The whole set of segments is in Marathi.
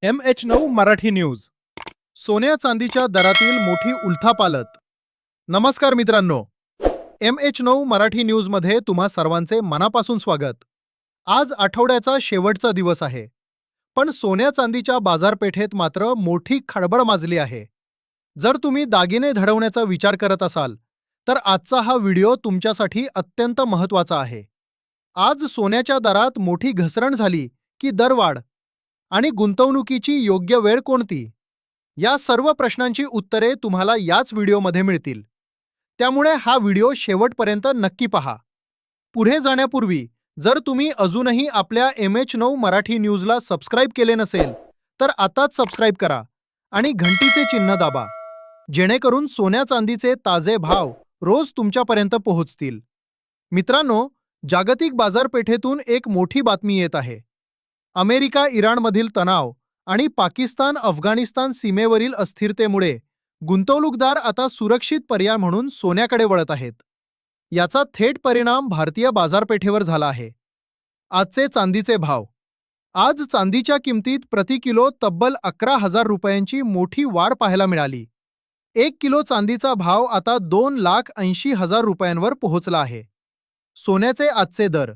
MH9 Marathi news. सोन्या चांदीच्या दरातील मोठी उलथापालथ. नमस्कार मित्रांनो, MH9 मराठी न्यूजमध्ये तुम्हा सर्वांचे मनापासून स्वागत. आज आठवड्याचा शेवटचा दिवस आहे, पण सोन्या चांदीच्या बाजारपेठेत मात्र मोठी खळबळ माजली आहे. जर तुम्ही दागिने घडवण्याचा विचार करत असाल तर आजचा हा व्हिडिओ तुमच्यासाठी अत्यंत महत्त्वाचा आहे. आज सोन्याच्या दरात मोठी घसरण झाली की दरवाढ आणि गुंतवणुकीची योग्य वेळ कोणती? या सर्व प्रश्नांची उत्तरे तुम्हाला याच व्हिडिओमध्ये मिळतील. त्यामुळे हा व्हिडिओ शेवटपर्यंत नक्की पहा. पुढे जाण्यापूर्वी जर तुम्ही अजूनही आपल्या MH9 मराठी न्यूजला सबस्क्राईब केले नसेल तर आताच सबस्क्राईब करा आणि घंटीचे चिन्ह दाबा, जेणेकरून सोन्या चांदीचे ताजे भाव रोज तुमच्यापर्यंत पोहोचतील. मित्रांनो, जागतिक बाजारपेठेतून एक मोठी बातमी येत आहे. अमेरिका इराणमधील तणाव आणि पाकिस्तान अफगाणिस्तान सीमेवरील अस्थिरतेमुळे गुंतवणूकदार आता सुरक्षित पर्याय म्हणून सोन्याकडे वळत आहेत. याचा थेट परिणाम भारतीय बाजारपेठेवर झाला आहे. आजचे चांदीचे भाव. आज चांदीच्या किमतीत प्रति किलो तब्बल 11,000 रुपयांची मोठी वाढ पाहायला मिळाली. 1 किलो चांदीचा भाव आता 2,80,000 रुपयांवर पोहोचला आहे. सोन्याचे आजचे दर.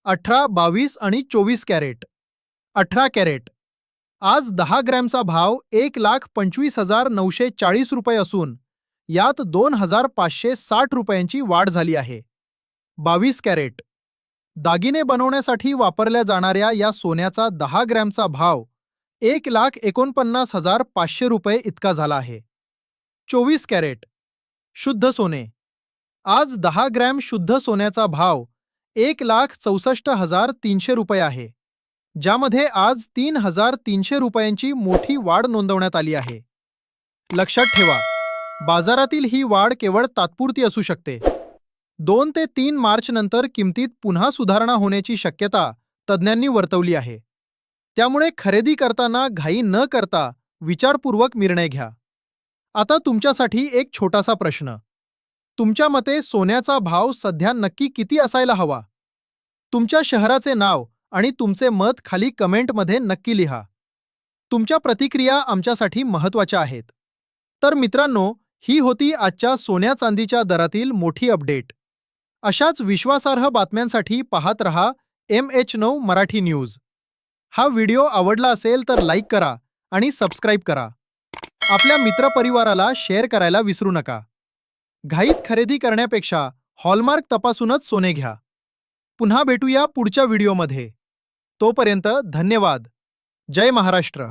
18, 22 आणि 24 कॅरेट. 18 कॅरेट. आज 10 ग्रॅमचा भाव 1,25,940 रुपये असून यात 2,560 रुपयांची वाढ झाली आहे. 22 कॅरेट. दागिने बनवण्यासाठी वापरल्या जाणाऱ्या या सोन्याचा 10 ग्रॅमचा भाव 1,49,500 रुपये इतका झाला आहे. 24 कॅरेट. शुद्ध सोने. आज 10 ग्रॅम शुद्ध सोन्याचा भाव 1,64,300 रुपये आहे, ज्यामध्ये आज 3,300 रुपयांची मोठी वाढ नोंदवण्यात आली आहे. लक्षात ठेवा, बाजारातील ही वाढ केवळ तात्पुरती असू शकते. 2 ते 3 मार्च नंतर किमतीत पुन्हा सुधारणा होण्याची शक्यता तज्ज्ञांनी वर्तवली आहे. त्यामुळे खरेदी करताना घाई न करता विचारपूर्वक निर्णय घ्या. आता तुमच्यासाठी एक छोटासा प्रश्न. तुमच्या मते सोन्याचा भाव सध्या नक्की किती असायला हवा? तुमच्या शहराचे नाव आणि तुमचे मत खाली कमेंटमध्ये नक्की लिहा. तुमच्या प्रतिक्रिया आमच्यासाठी महत्त्वाच्या आहेत. तर मित्रांनो, ही होती आजच्या सोन्या चांदीच्या दरातील मोठी अपडेट. अशाच विश्वासार्ह बातम्यांसाठी पाहत रहा MH9 मराठी न्यूज. हा व्हिडिओ आवडला असेल तर लाईक करा आणि सबस्क्राईब करा. आपल्या मित्रपरिवाराला शेअर करायला विसरू नका. घाईत खरेदी करण्यापेक्षा हॉलमार्क तपासूनच सोने घ्या. पुन्हा भेटूया पुढच्या व्हिडिओमध्ये. तोपर्यंत धन्यवाद. जय महाराष्ट्र.